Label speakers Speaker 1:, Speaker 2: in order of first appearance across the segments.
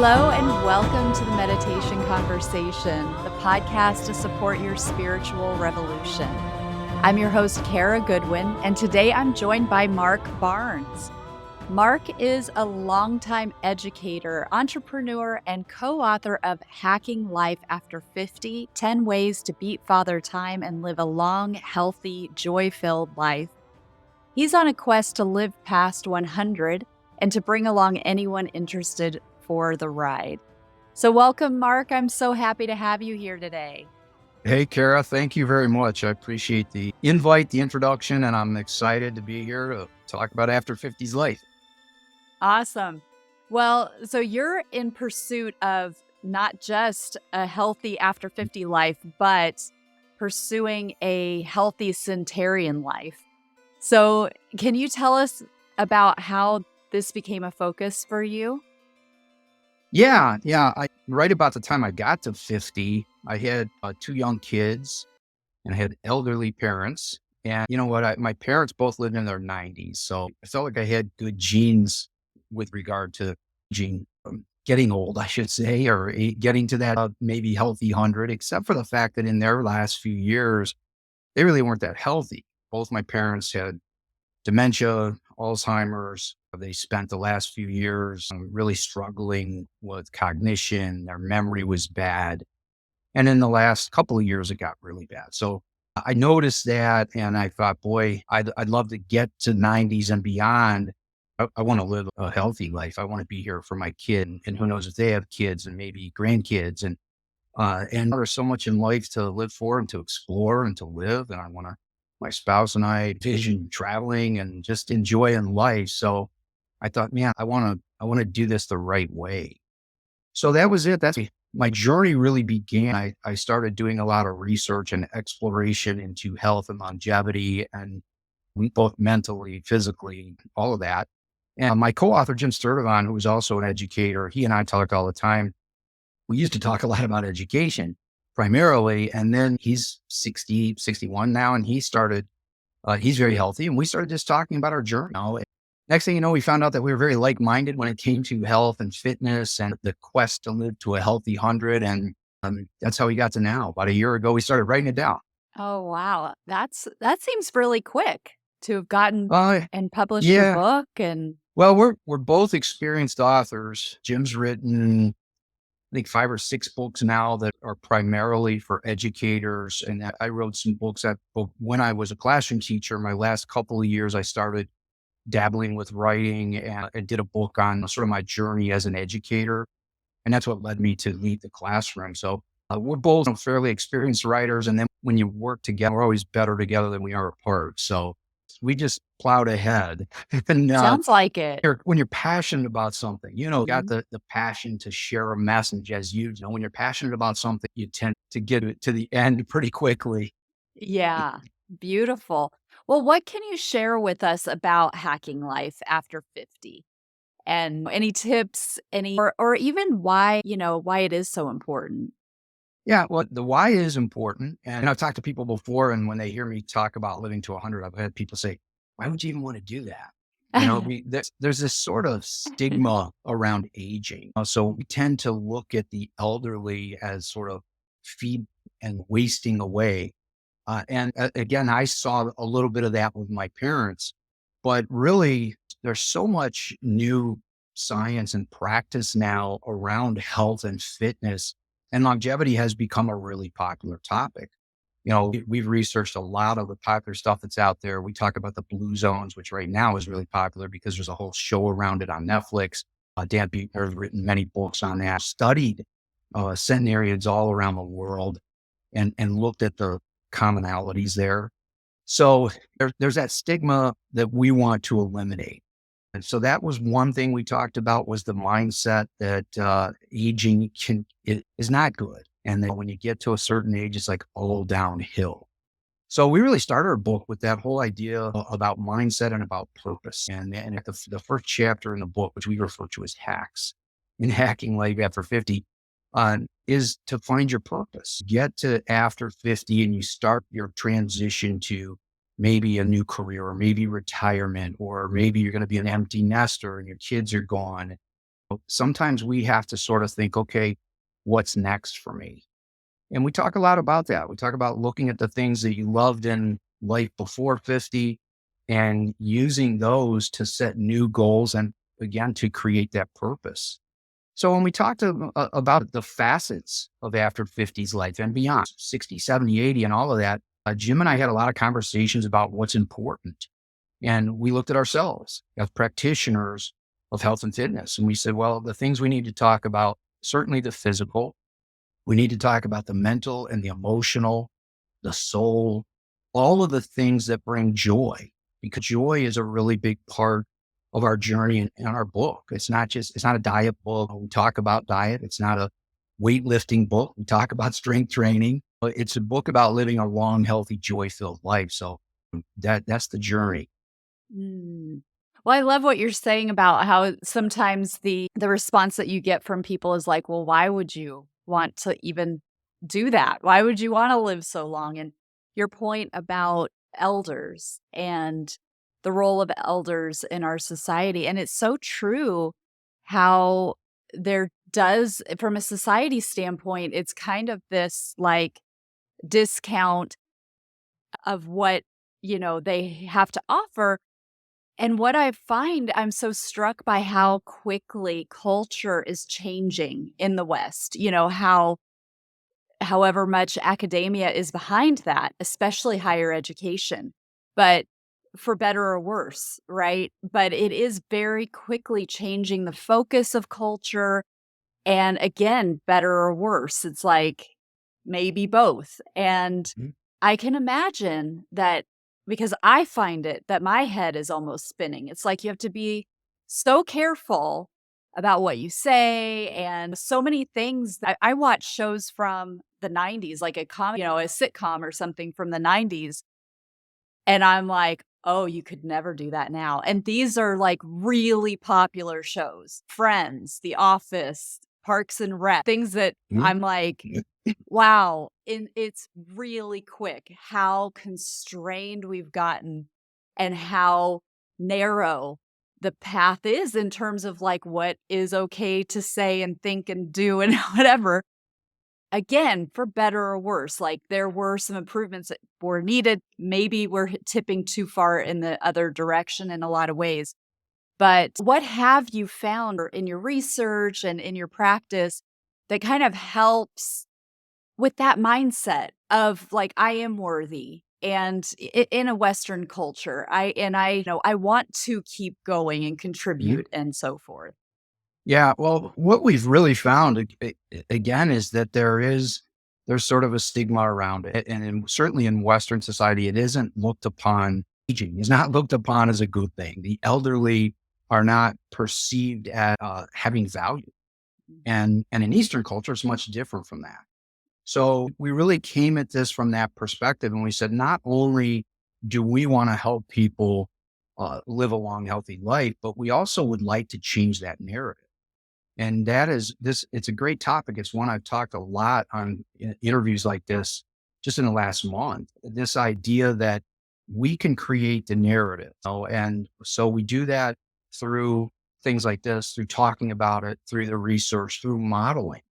Speaker 1: Hello and welcome to the Meditation Conversation, the podcast to support your spiritual revolution. I'm your host, Kara Goodwin, and today I'm joined by Mark Barnes. Mark is a longtime educator, entrepreneur, and co-author of Hacking Life After 50, 10 Ways to Beat Father Time and Live a Long, Healthy, Joy-Filled Life. He's on a quest to live past 100 and to bring along anyone interested for the ride. So welcome, Mark. I'm so happy to have you here today.
Speaker 2: Hey, Kara, thank you very much. I appreciate the invite, the introduction, and I'm excited to be here to talk about After 50's life.
Speaker 1: Awesome. Well, so you're in pursuit of not just a healthy after 50 life, but pursuing a healthy Centurion life. So can you tell us about how this became a focus for you?
Speaker 2: Yeah. Right about the time I got to 50, I had 2 young kids and I had elderly parents. And you know what? My parents both lived in their 90s. So I felt like I had good genes with regard to getting old, I should say, or getting to that maybe healthy 100, except for the fact that in their last few years, they really weren't that healthy. Both my parents had dementia, Alzheimer's. They spent the last few years really struggling with cognition. Their memory was bad. And in the last couple of years, it got really bad. So I noticed that and I thought, boy, I'd love to get to 90s and beyond. I want to live a healthy life. I want to be here for my kid. And who knows if they have kids and maybe grandkids. And there's so much in life to live for and to explore and to live. And my spouse and I envision traveling and just enjoying life. So I thought, man, I want to do this the right way. So that was it. My journey really began. I started doing a lot of research and exploration into health and longevity and both mentally, physically, all of that. And my co-author, Jim Sturdivant, who was also an educator, he and I talk all the time. We used to talk a lot about education primarily. And then he's 60, 61 now. And he's very healthy. And we started just talking about our journey. Next thing you know, we found out that we were very like-minded when it came to health and fitness and the quest to live to a healthy 100. And that's how we got to now. About a year ago, we started writing it down.
Speaker 1: Oh, wow. That seems really quick to have gotten and published
Speaker 2: yeah.
Speaker 1: your book. And
Speaker 2: Well, we're both experienced authors. Jim's written, I think, 5 or 6 books now that are primarily for educators. And I wrote some books when I was a classroom teacher. My last couple of years, I started dabbling with writing and did a book on sort of my journey as an educator. And that's what led me to lead the classroom. So we're both fairly experienced writers. And then when you work together, we're always better together than we are apart. So we just plowed ahead. And,
Speaker 1: sounds like it.
Speaker 2: when you're passionate about something, got the passion to share a message, as you know, when you're passionate about something, you tend to get it to the end pretty quickly.
Speaker 1: Yeah, beautiful. Well, what can you share with us about hacking life after 50? And any tips, or even why it is so important?
Speaker 2: Yeah, well, the why is important. And I've talked to people before, and when they hear me talk about living to 100, I've had people say, why would you even want to do that? There's this sort of stigma around aging. So we tend to look at the elderly as sort of feeble and wasting away. Again, I saw a little bit of that with my parents, but really there's so much new science and practice now around health and fitness, and longevity has become a really popular topic. We've researched a lot of the popular stuff that's out there. We talk about the blue zones, which right now is really popular because there's a whole show around it on Netflix. Dan Buettner has written many books on that, studied centenarians all around the world and looked at the commonalities there. So there's that stigma that we want to eliminate. And so that was one thing we talked about, was the mindset that aging is not good. And then when you get to a certain age, it's like all downhill. So we really started our book with that whole idea about mindset and about purpose. And at the first chapter in the book, which we refer to as hacks, in Hacking Life After 50, is to find your purpose. Get to after 50 and you start your transition to maybe a new career, or maybe retirement, or maybe you're going to be an empty nester and your kids are gone. Sometimes we have to sort of think, okay, what's next for me? And we talk a lot about that. We talk about looking at the things that you loved in life before 50 and using those to set new goals and again, to create that purpose. So when we talked about the facets of after 50s life and beyond 60, 70, 80, and all of that, Jim and I had a lot of conversations about what's important. And we looked at ourselves as practitioners of health and fitness. And we said, well, the things we need to talk about, certainly the physical, we need to talk about the mental and the emotional, the soul, all of the things that bring joy, because joy is a really big part of our journey in our book. It's not a diet book. We talk about diet. It's not a weightlifting book. We talk about strength training, but it's a book about living a long, healthy, joy-filled life. So that's the journey.
Speaker 1: Mm. Well, I love what you're saying about how sometimes the response that you get from people is like, "Well, why would you want to even do that? Why would you wanna live so long?" And your point about elders and the role of elders in our society, and it's so true how there does from a society standpoint, it's kind of this, like, discount of what, they have to offer, and what I find, I'm so struck by how quickly culture is changing in the West, how however much academia is behind that, especially higher education, but for better or worse, right? But it is very quickly changing the focus of culture. And again, better or worse, it's like maybe both. And
Speaker 2: Mhm.
Speaker 1: I can imagine that because I find it that my head is almost spinning. It's like you have to be so careful about what you say and so many things. I watch shows from the 90s, like a sitcom or something from the 90s, and I'm like, "Oh, you could never do that now." And these are, like, really popular shows. Friends, The Office, Parks and Rec, things that
Speaker 2: Mhm.
Speaker 1: I'm like, "Wow." And it's really quick how constrained we've gotten and how narrow the path is in terms of, like, what is okay to say and think and do and whatever. Again, for better or worse, like, there were some improvements that were needed. Maybe we're tipping too far in the other direction in a lot of ways. But what have you found or in your research and in your practice that kind of helps with that mindset of, like, I am worthy and in a Western culture, I want to keep going and
Speaker 2: Mhm.
Speaker 1: contribute and so forth.
Speaker 2: Yeah, well, what we've really found again is that there's sort of a stigma around it, and certainly in Western society, it isn't looked upon. Aging is not looked upon as a good thing. The elderly are not perceived as having value, and in Eastern culture, it's much different from that. So we really came at this from that perspective, and we said not only do we want to help people live a long, healthy life, but we also would like to change that narrative. And that is this, it's a great topic. It's one I've talked a lot on interviews like this just in the last month. This idea that we can create the narrative. And so we do that through things like this, through talking about it, through the research, through modeling.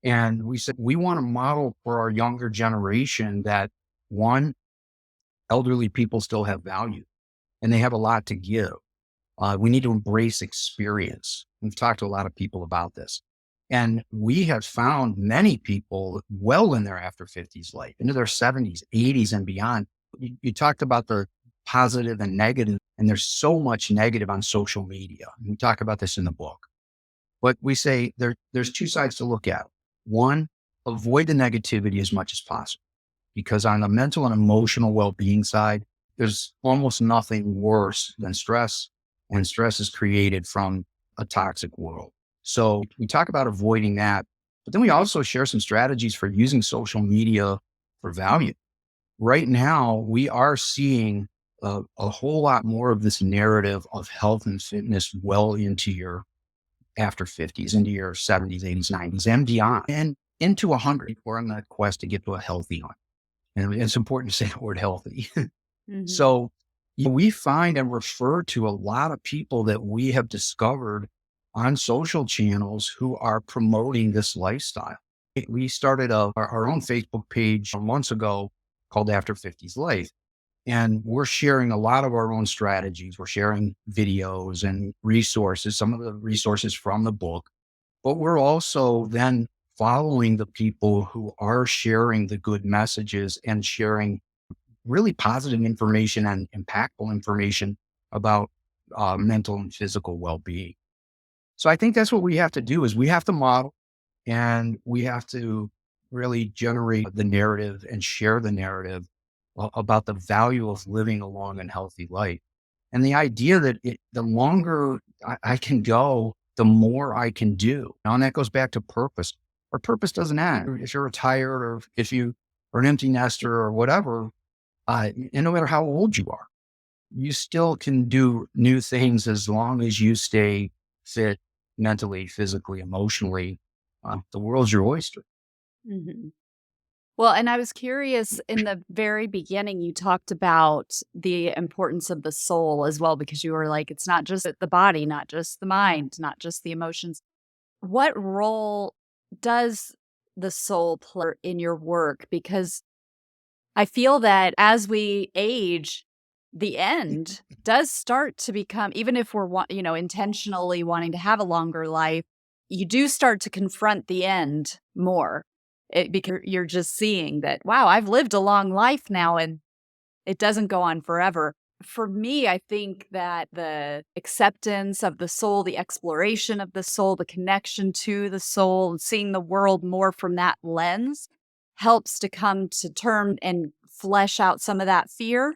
Speaker 2: And we said we want to model for our younger generation that one, elderly people still have value and they have a lot to give. We need to embrace experience. We've talked to a lot of people about this. And we have found many people well in their after 50s life, into their 70s, 80s, and beyond. You talked about the positive and negative, and there's so much negative on social media. And we talk about this in the book. But we say there's two sides to look at. One, avoid the negativity as much as possible, because on the mental and emotional well-being side, there's almost nothing worse than stress, and stress is created from a toxic world. So we talk about avoiding that, but then we also share some strategies for using social media for value. Right now, we are seeing a whole lot more of this narrative of health and fitness well into your after 50s, into your 70s, 80s, 90s, and beyond, and into 100. We're on that quest to get to a healthy one. And it's important to say the word healthy.
Speaker 1: Mhm.
Speaker 2: So we find and refer to a lot of people that we have discovered on social channels who are promoting this lifestyle. We started our own Facebook page months ago called After 50's Life. And we're sharing a lot of our own strategies. We're sharing videos and resources, some of the resources from the book, but we're also then following the people who are sharing the good messages and sharing really positive information and impactful information about mental and physical well-being. So I think that's what we have to do is we have to model and we have to really generate the narrative and share the narrative about the value of living a long and healthy life. And the idea that the longer I can go, the more I can do. Now, and that goes back to purpose. Our purpose doesn't end. If you're retired or if you are an empty nester or whatever, and no matter how old you are, you still can do new things as long as you stay fit mentally, physically, emotionally. The world's your oyster.
Speaker 1: Mhm. Well, and I was curious in the very beginning, you talked about the importance of the soul as well, because you were like, it's not just the body, not just the mind, not just the emotions. What role does the soul play in your work? Because I feel that as we age, the end does start to become, even if we're, intentionally wanting to have a longer life, you do start to confront the end more because you're just seeing that, wow, I've lived a long life now and it doesn't go on forever. For me, I think that the acceptance of the soul, the exploration of the soul, the connection to the soul, and seeing the world more from that lens helps to come to term and flesh out some of that fear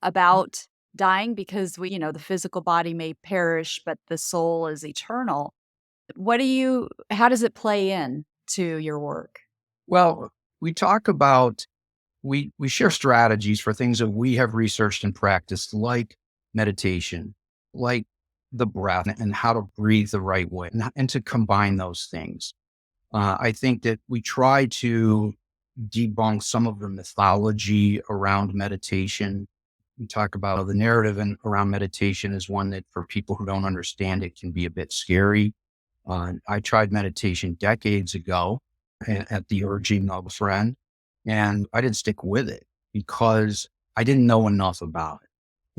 Speaker 1: about dying because the physical body may perish, but the soul is eternal. How does it play in to your work?
Speaker 2: Well, we talk about we share strategies for things that we have researched and practiced, like meditation, like the breath, and how to breathe the right way, and to combine those things. I think that we try to debunk some of the mythology around meditation. We talk about the narrative and around meditation is one that for people who don't understand it can be a bit scary. I tried meditation decades ago at the urging of a friend, and I didn't stick with it because I didn't know enough about it.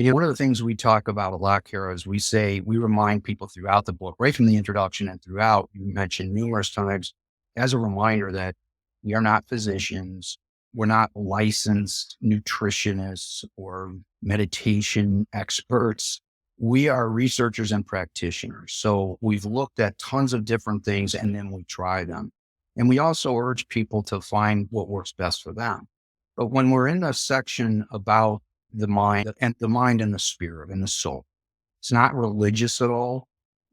Speaker 2: And, one of the things we talk about a lot, Kara, is we remind people throughout the book, right from the introduction and throughout, you mentioned numerous times as a reminder that we are not physicians. We're not licensed nutritionists or meditation experts. We are researchers and practitioners. So we've looked at tons of different things and then we try them. And we also urge people to find what works best for them. But when we're in a section about the mind and the spirit and the soul, it's not religious at all.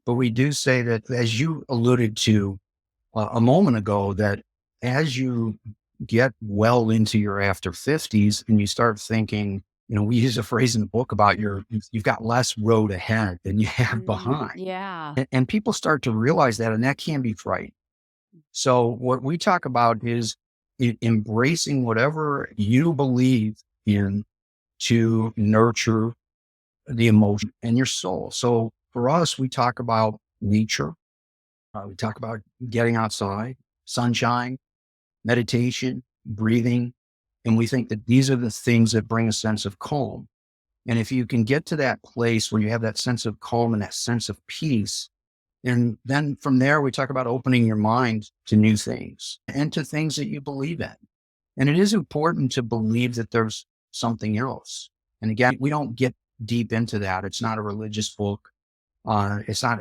Speaker 2: But we do say that, as you alluded to a moment ago, that as you get well into your after 50s and you start thinking, we use a phrase in the book about you've got less road ahead than you have behind.
Speaker 1: Yeah.
Speaker 2: And people start to realize that, and that can be frightening. So what we talk about is embracing whatever you believe in to nurture the emotion and your soul. So for us, we talk about nature. We talk about getting outside, sunshine, meditation, breathing. And we think that these are the things that bring a sense of calm. And if you can get to that place where you have that sense of calm and that sense of peace, and then from there, we talk about opening your mind to new things and to things that you believe in. And it is important to believe that there's something else. And again, we don't get deep into that. It's not a religious book. It's not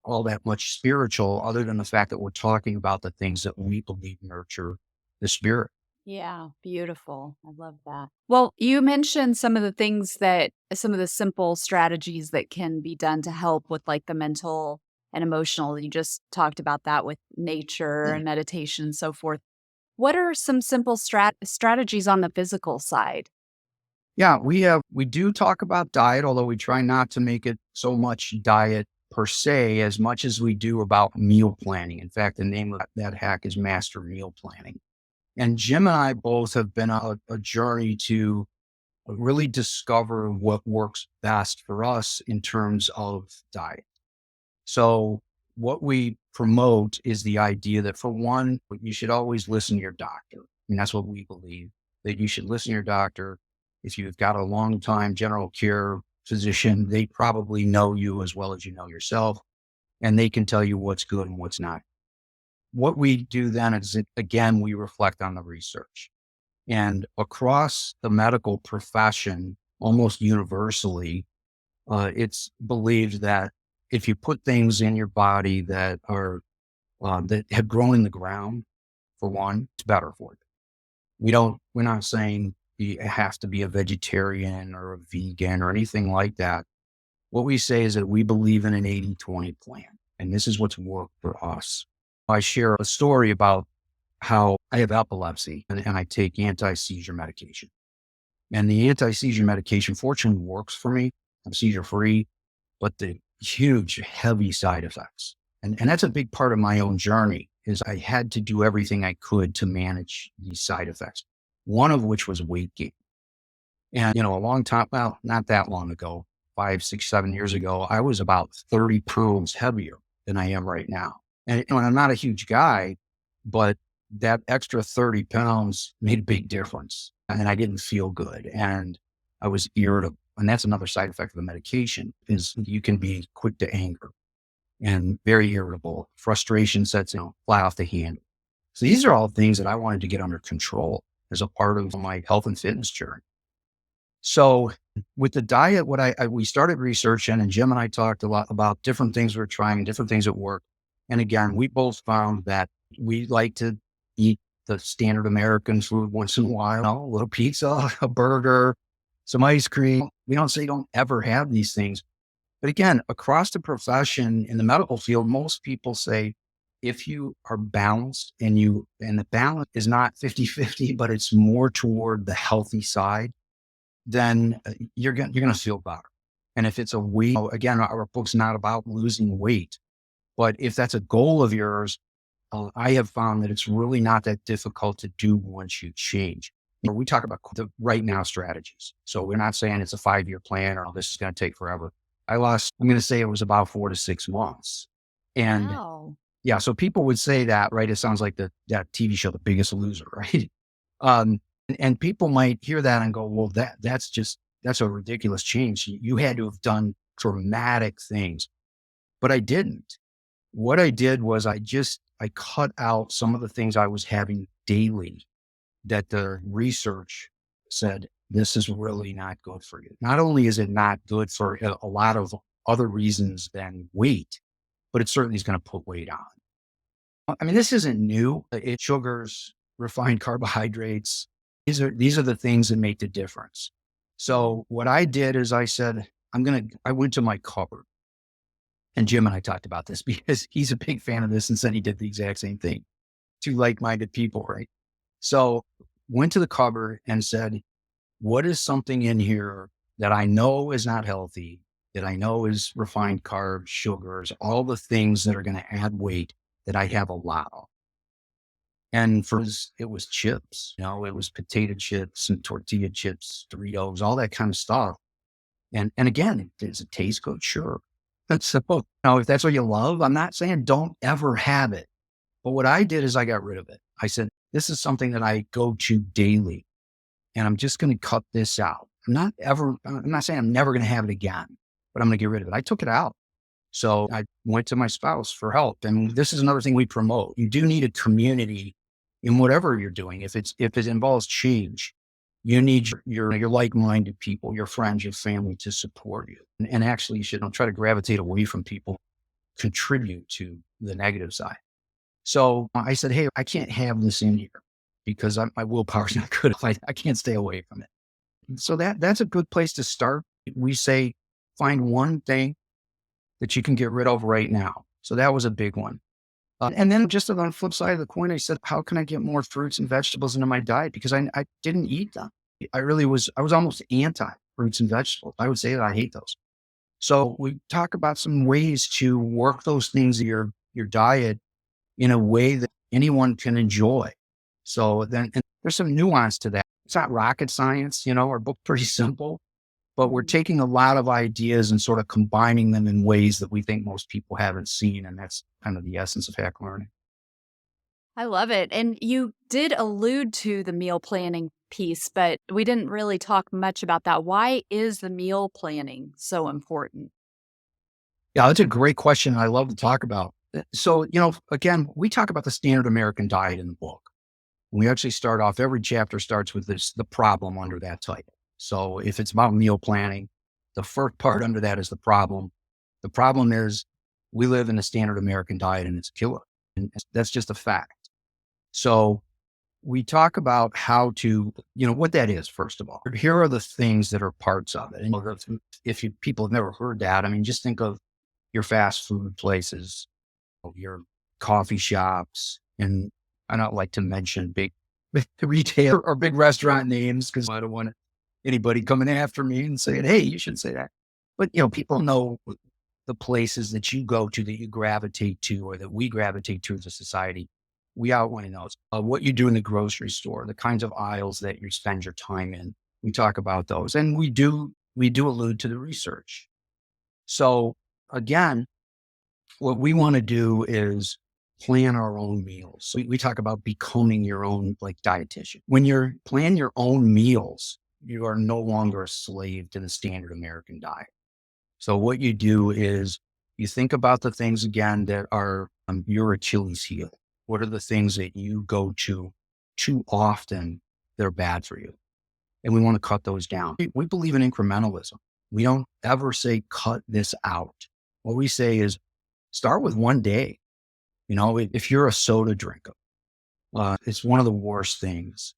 Speaker 2: all that much spiritual, other than the fact that we're talking about the things that we believe nurture the spirit.
Speaker 1: Yeah, beautiful. I love that. Well, you mentioned some of the simple strategies that can be done to help with like the mental and emotional. You just talked about that with nature and meditation and so forth. What are some simple strategies on the physical side?
Speaker 2: Yeah, we do talk about diet, although we try not to make it so much diet per se, as much as we do about meal planning. In fact, the name of that hack is master meal planning. And Jim and I both have been on a journey to really discover what works best for us in terms of diet. So what we promote is the idea that, for one, you should always listen to your doctor. I mean, that's what we believe, that you should listen to your doctor. If you've got a long time general care physician, they probably know you as well as you know yourself, and they can tell you what's good and what's not. What we do then is, again, we reflect on the research. And across the medical profession, almost universally, it's believed that if you put things in your body that are that have grown in the ground, for one, it's better for you. We're not saying you have to be a vegetarian or a vegan or anything like that. What we say is that we believe in an 80-20 plan, and this is what's worked for us. I share a story about how I have epilepsy and I take anti-seizure medication. And the anti-seizure medication fortunately works for me. I'm seizure free, but the huge, heavy side effects. And that's a big part of my own journey, is I had to do everything I could to manage these side effects. One of which was weight gain. And, a long time, well, not that long ago, 5, 6, 7 years ago, I was about 30 pounds heavier than I am right now. And I'm not a huge guy, but that extra 30 pounds made a big difference. And I didn't feel good. And I was irritable. And that's another side effect of the medication, is you can be quick to anger and very irritable. Frustration sets in, fly off the handle. So these are all things that I wanted to get under control as a part of my health and fitness journey. So with the diet, we started researching, and Jim and I talked a lot about different things we were trying, different things that work. And again, we both found that we like to eat the standard American food once in a while, a little pizza, a burger, some ice cream. We don't say don't ever have these things. But again, across the profession in the medical field, most people say, if you are balanced and the balance is not 50-50, but it's more toward the healthy side, then you're going to feel better. And if it's a weight, again, our book's not about losing weight, but if that's a goal of yours, I have found that it's really not that difficult to do once you change. We talk about the right now strategies. So we're not saying it's a 5-year plan or this is going to take forever. I'm going to say it was about 4 to 6 months. And
Speaker 1: Wow.
Speaker 2: yeah, so people would say that, right? It sounds like that TV show, The Biggest Loser, right? And people might hear that and go, well, that's a ridiculous change. You had to have done dramatic things, but I didn't. What I did was I cut out some of the things I was having daily that the research said, this is really not good for you. Not only is it not good for a lot of other reasons than weight, but it certainly is going to put weight on. I mean, this isn't new. It's sugars, refined carbohydrates. These are the things that make the difference. So what I did is I said, I went to my cupboard, and Jim and I talked about this because he's a big fan of this and said he did the exact same thing. Two like-minded people, right? So went to the cupboard and said, what is something in here that I know is not healthy, that I know is refined carbs, sugars, all the things that are going to add weight that I have a lot of. And it was chips, it was potato chips and tortilla chips, Doritos, all that kind of stuff. And again, does it taste good? Sure. So, if that's what you love, I'm not saying don't ever have it. But what I did is I got rid of it. I said, this is something that I go to daily, and I'm just going to cut this out. I'm not saying I'm never going to have it again, but I'm going to get rid of it. I took it out. So I went to my spouse for help. And this is another thing we promote. You do need a community in whatever you're doing. If it involves change, you need your like-minded people, your friends, your family to support you. And actually, you should try to gravitate away from people, contribute to the negative side. So I said, hey, I can't have this in here because my willpower's not good. I can't stay away from it. So that's a good place to start. We say, find one thing that you can get rid of right now. So that was a big one. And then just on the flip side of the coin, I said, how can I get more fruits and vegetables into my diet? Because I didn't eat them. I was almost anti fruits and vegetables. I would say that I hate those. So we talk about some ways to work those things in your diet in a way that anyone can enjoy. So then, and there's some nuance to that. It's not rocket science, our book's pretty simple, but we're
Speaker 1: Mhm.
Speaker 2: taking a lot of ideas and sort of combining them in ways that we think most people haven't seen. And that's kind of the essence of hack learning.
Speaker 1: I love it. And you did allude to the meal planning piece, but we didn't really talk much about that. Why is the meal planning so important?
Speaker 2: Yeah, that's a great question. I love to talk about. So, again, we talk about the standard American diet in the book. We actually start off, every chapter starts with the problem under that title. So if it's about meal planning, the first part under that is the problem. The problem is we live in a standard American diet and it's a killer. And that's just a fact. So we talk about how to, what that is, first of all. Here are the things that are parts of it. And if people have never heard that, I mean, just think of your fast food places, your coffee shops, and I don't like to mention big retail or big restaurant names because I don't want anybody coming after me and saying, "Hey, you shouldn't say that." But people know the places that you go to, that you gravitate to, or that we gravitate to as a society. We outline those. What you do in the grocery store, the kinds of aisles that you spend your time in. We talk about those, and we do allude to the research. So again, what we want to do is plan our own meals. So we talk about becoming your own dietitian. When you're plan your own meals, you are no longer a slave to the standard American diet. So what you do is you think about the things again that are your Achilles heel. What are the things that you go to too often that are bad for you? And we want to cut those down. We believe in incrementalism. We don't ever say cut this out. What we say is start with one day. If you're a soda drinker, it's one of the worst things.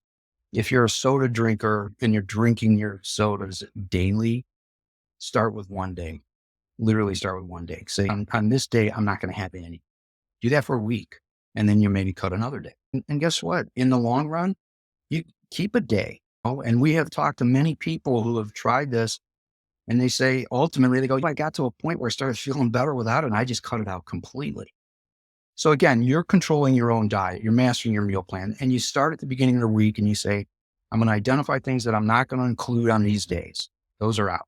Speaker 2: If you're a soda drinker and you're drinking your sodas daily, start with one day. Literally start with one day. Say, on this day, I'm not going to have any. Do that for a week. And then you maybe cut another day. And guess what? In the long run, you keep a day. And we have talked to many people who have tried this, and they say, ultimately, they go, I got to a point where I started feeling better without it, and I just cut it out completely. So again, you're controlling your own diet, you're mastering your meal plan, and you start at the beginning of the week and you say, I'm going to identify things that I'm not going to include on these days. Those are out.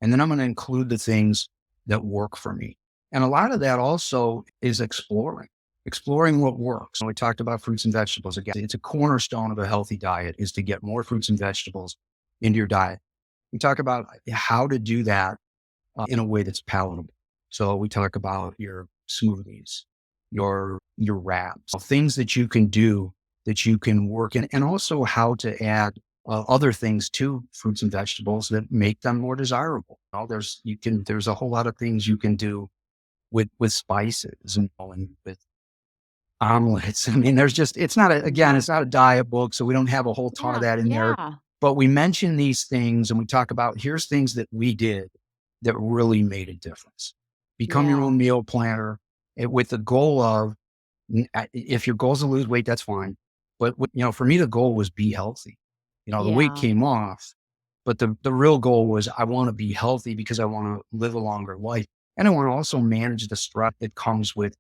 Speaker 2: And then I'm going to include the things that work for me. And a lot of that also is exploring what works. And we talked about fruits and vegetables. Again, it's a cornerstone of a healthy diet is to get more fruits and vegetables into your diet. We talk about how to do that in a way that's palatable. So we talk about your smoothies, your wraps, things that you can do that you can work in, and also how to add other things to fruits and vegetables that make them more desirable. There's a whole lot of things you can do with spices and with omelets. I mean, it's not a diet book, so we don't have a whole ton of
Speaker 1: Yeah,
Speaker 2: that in there.
Speaker 1: yeah,
Speaker 2: But we mention these things and we talk about here's things that we did that really made a difference. Become your
Speaker 1: yeah,
Speaker 2: own meal planner with the goal of if your goal is to lose weight, that's fine. But for me, the goal was be healthy. The weight
Speaker 1: yeah.
Speaker 2: came off, but the real goal was I want to be healthy because I want to live a longer life, and I want to also manage the stress that comes with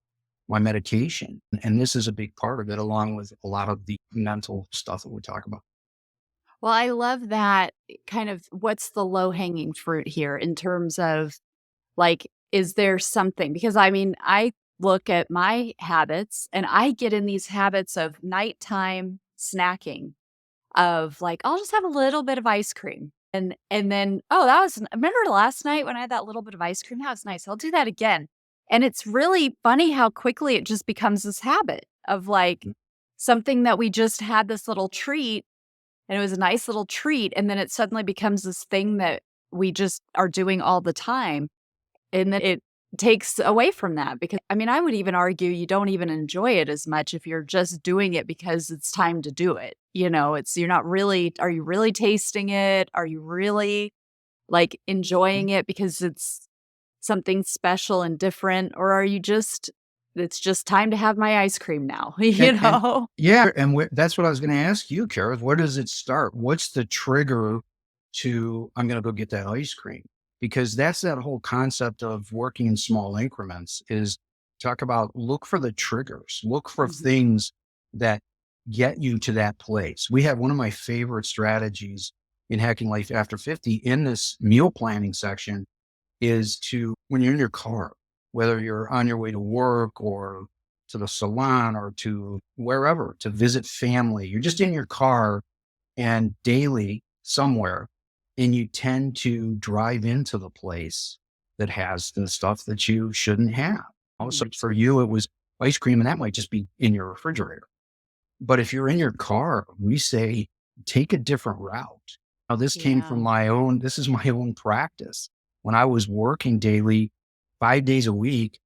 Speaker 2: my medication. And this is a big part of it, along with a lot of the mental stuff that we talk about.
Speaker 1: Well, I love that kind of what's the low hanging fruit here in terms of like, is there something? Because I mean, I look at my habits and I get in these habits of nighttime snacking of like, I'll just have a little bit of ice cream. And then, oh, remember last night when I had that little bit of ice cream? That was nice. I'll do that again. And it's really funny how quickly it just becomes this habit of like something that we just had this little treat and it was a nice little treat. And then it suddenly becomes this thing that we just are doing all the time. And then it takes away from that because I mean, I would even argue you don't even enjoy it as much if you're just doing it because it's time to do it. You're not really, are you really tasting it? Are you really like enjoying it because it's something special and different? Or are you just, it's just time to have my ice cream now,
Speaker 2: And yeah, and that's what I was going to ask you, Kara. Where does it start? What's the trigger to I'm going to go get that ice cream? Because that's that whole concept of working in small increments. Is talk about look for the triggers, look for
Speaker 1: Mhm.
Speaker 2: things that get you to that place. We have one of my favorite strategies in Hacking Life After 50 in this meal planning section is to, when you're in your car, whether you're on your way to work or to the salon or to wherever, to visit family, you're just in your car and daily somewhere, and you tend to drive into the place that has the stuff that you shouldn't have. Also, for you, it was ice cream, and that might just be in your refrigerator. But if you're in your car, we say, take a different route. Now, this came from this is my own practice. When I was working daily, 5 days a week,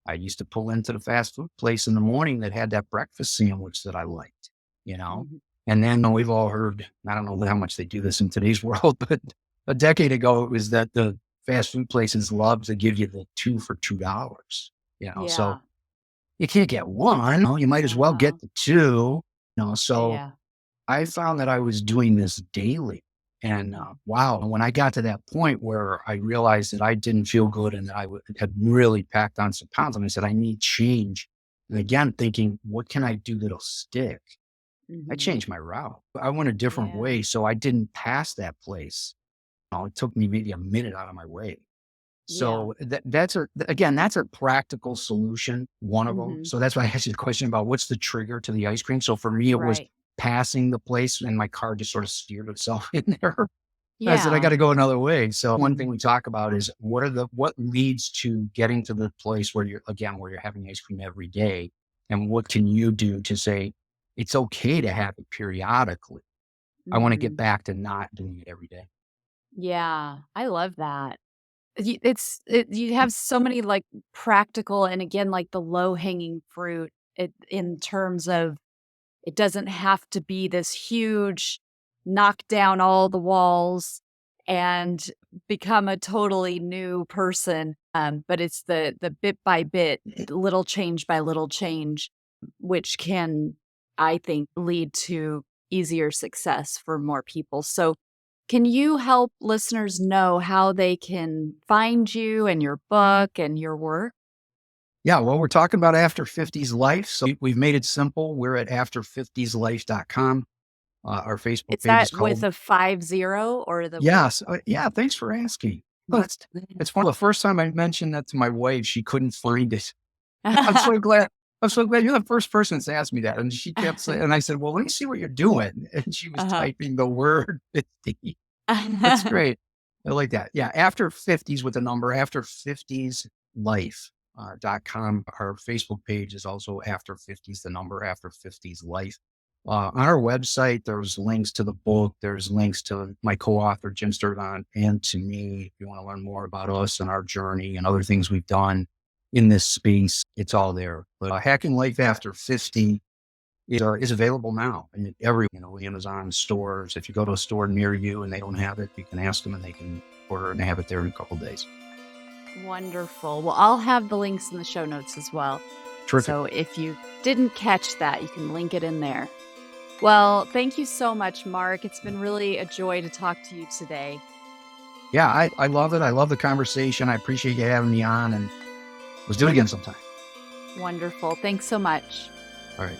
Speaker 2: I used to pull into the fast food place in the morning that had that breakfast sandwich that I liked, you know?
Speaker 1: Mhm.
Speaker 2: And then we've all heard, I don't know how much they do this in today's world, but a decade ago, it was that the fast food places love to give you the 2 for $2, so
Speaker 1: Yeah.
Speaker 2: you can't get one, you might as well
Speaker 1: Yeah.
Speaker 2: get the two, so
Speaker 1: Yeah.
Speaker 2: I found that I was doing this daily. And wow, when I got to that point where I realized that I didn't feel good and that had really packed on some pounds, and I said, I need change. And again, thinking, what can I do that'll stick? I
Speaker 1: Mhm.
Speaker 2: changed my route. I went a different
Speaker 1: Yeah.
Speaker 2: way. So I didn't pass that place. It took me maybe a minute out of my way.
Speaker 1: Yeah.
Speaker 2: So that's a practical solution, one of them.
Speaker 1: Mhm.
Speaker 2: So that's why I asked you the question about what's the trigger to the ice cream. So for me, it was
Speaker 1: Right.
Speaker 2: passing the place and my car just sort of steered itself in there. I said, I got
Speaker 1: Yeah.
Speaker 2: to go another way. So one thing we talk about is what leads to getting to the place where where you're having ice cream every day. And what can you do to say, it's okay to have it periodically. I want to get
Speaker 1: Mhm.
Speaker 2: back to not doing it every day.
Speaker 1: Yeah. I love that. You have so many, like, practical and again, like, the low-hanging fruit in terms of it doesn't have to be this huge knock down all the walls and become a totally new person, but it's the bit by bit, little change by little change, which can, I think, lead to easier success for more people. So, can you help listeners know how they can find you and your book and your work?
Speaker 2: Yeah, well, we're talking about After 50s Life. So we've made it simple. We're at after50slife.com. Our Facebook
Speaker 1: Is
Speaker 2: page is
Speaker 1: that with
Speaker 2: called
Speaker 1: a 50 or the with
Speaker 2: Yes. Yeah, thanks for asking. Well, it's one of the first time I mentioned that to my wife, she couldn't find it. I'm so glad. I'm so glad you're the first person that's asked me that. And she kept saying, and I said, well, let me see what you're doing. And she was
Speaker 1: Uh-huh.
Speaker 2: typing the word 50. That's great. I like that. Yeah. After 50s with a number, after 50s life. .com. Our Facebook page is also After 50s, the number After 50s Life. On our website, there's links to the book. There's links to my co-author, Jim Sturgeon, and to me. If you want to learn more about us and our journey and other things we've done in this space, it's all there. But Hacking Life After 50 is available now in every, Amazon stores. If you go to a store near you and they don't have it, you can ask them and they can order and have it there in a couple of days.
Speaker 1: Wonderful. Well, I'll have the links in the show notes as well.
Speaker 2: Terrific.
Speaker 1: So if you didn't catch that, you can link it in there. Well, thank you so much, Mark. It's been really a joy to talk to you today.
Speaker 2: Yeah, I love it. I love the conversation. I appreciate you having me on, and let's do it again sometime.
Speaker 1: Wonderful. Thanks so much.
Speaker 2: All right.